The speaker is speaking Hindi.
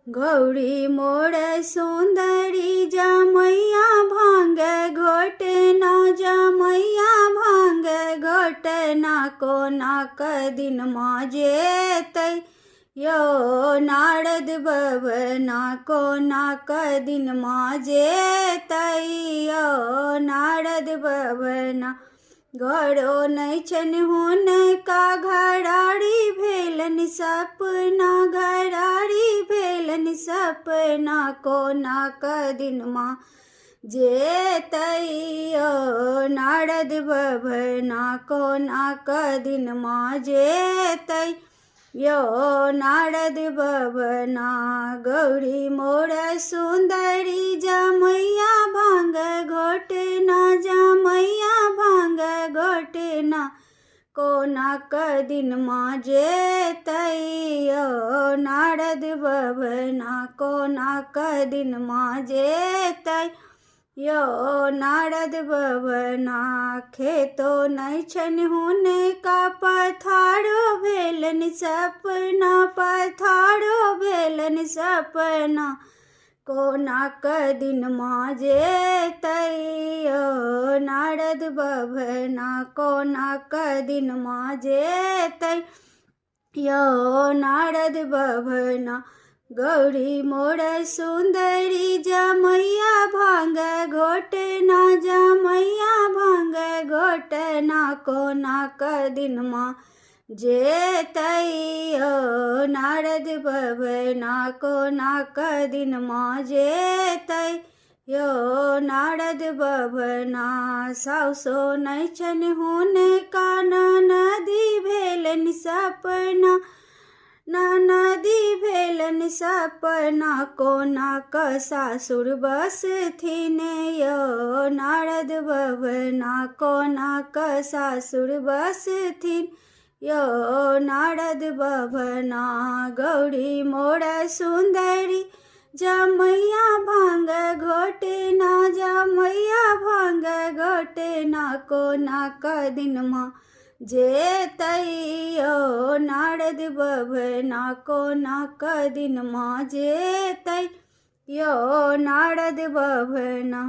गौरी मोर सुंदरी जमैया भांग घोटना जमैया भांग घोटना कोना दिन जेतै यो नारद बभना कोना दिन जेतै यो नारद बभना घरो नहीं छन हुनका घराड़ी भेलन सपना घराड़ी भेलन सपना कोना दिन जेतै यो नारद बभना कोना दिन जेतै यो नारद बभना। गौरी मोर सुंदरी जमैया भांग घोटना जमैया भांग घोटना कोना दिन जेतै यो नारद बभना कोना दिन जेतै यो नारद बभना। खेतो नहीं छन हुनका पथारो भेलन सपना पथारो भेलन सपना कोना दिन जेतै यो नारद बभना कोना दिन जेतै यो नारद बभना। गौरी मोर सुंदरी जमैया भांग घोटना जमैया भांग घोटना कोना दिन जेतै यो नारद बभना कोना दिन जेतै यो नारद बभना। साउसो नहीं छन हुनका नदी भेलन सपना नदी भेलन सपना कोना सासुर बसथिन यो नारद बभना कोना सासुर बसथिन यो नारद बभना। गौरी मोर सुंदरी जमैया भांग घोटना जमैया भांग घोटना कोना दिन जेतै यो नारद बभना कोना दिन जेतै यो नारद बभना।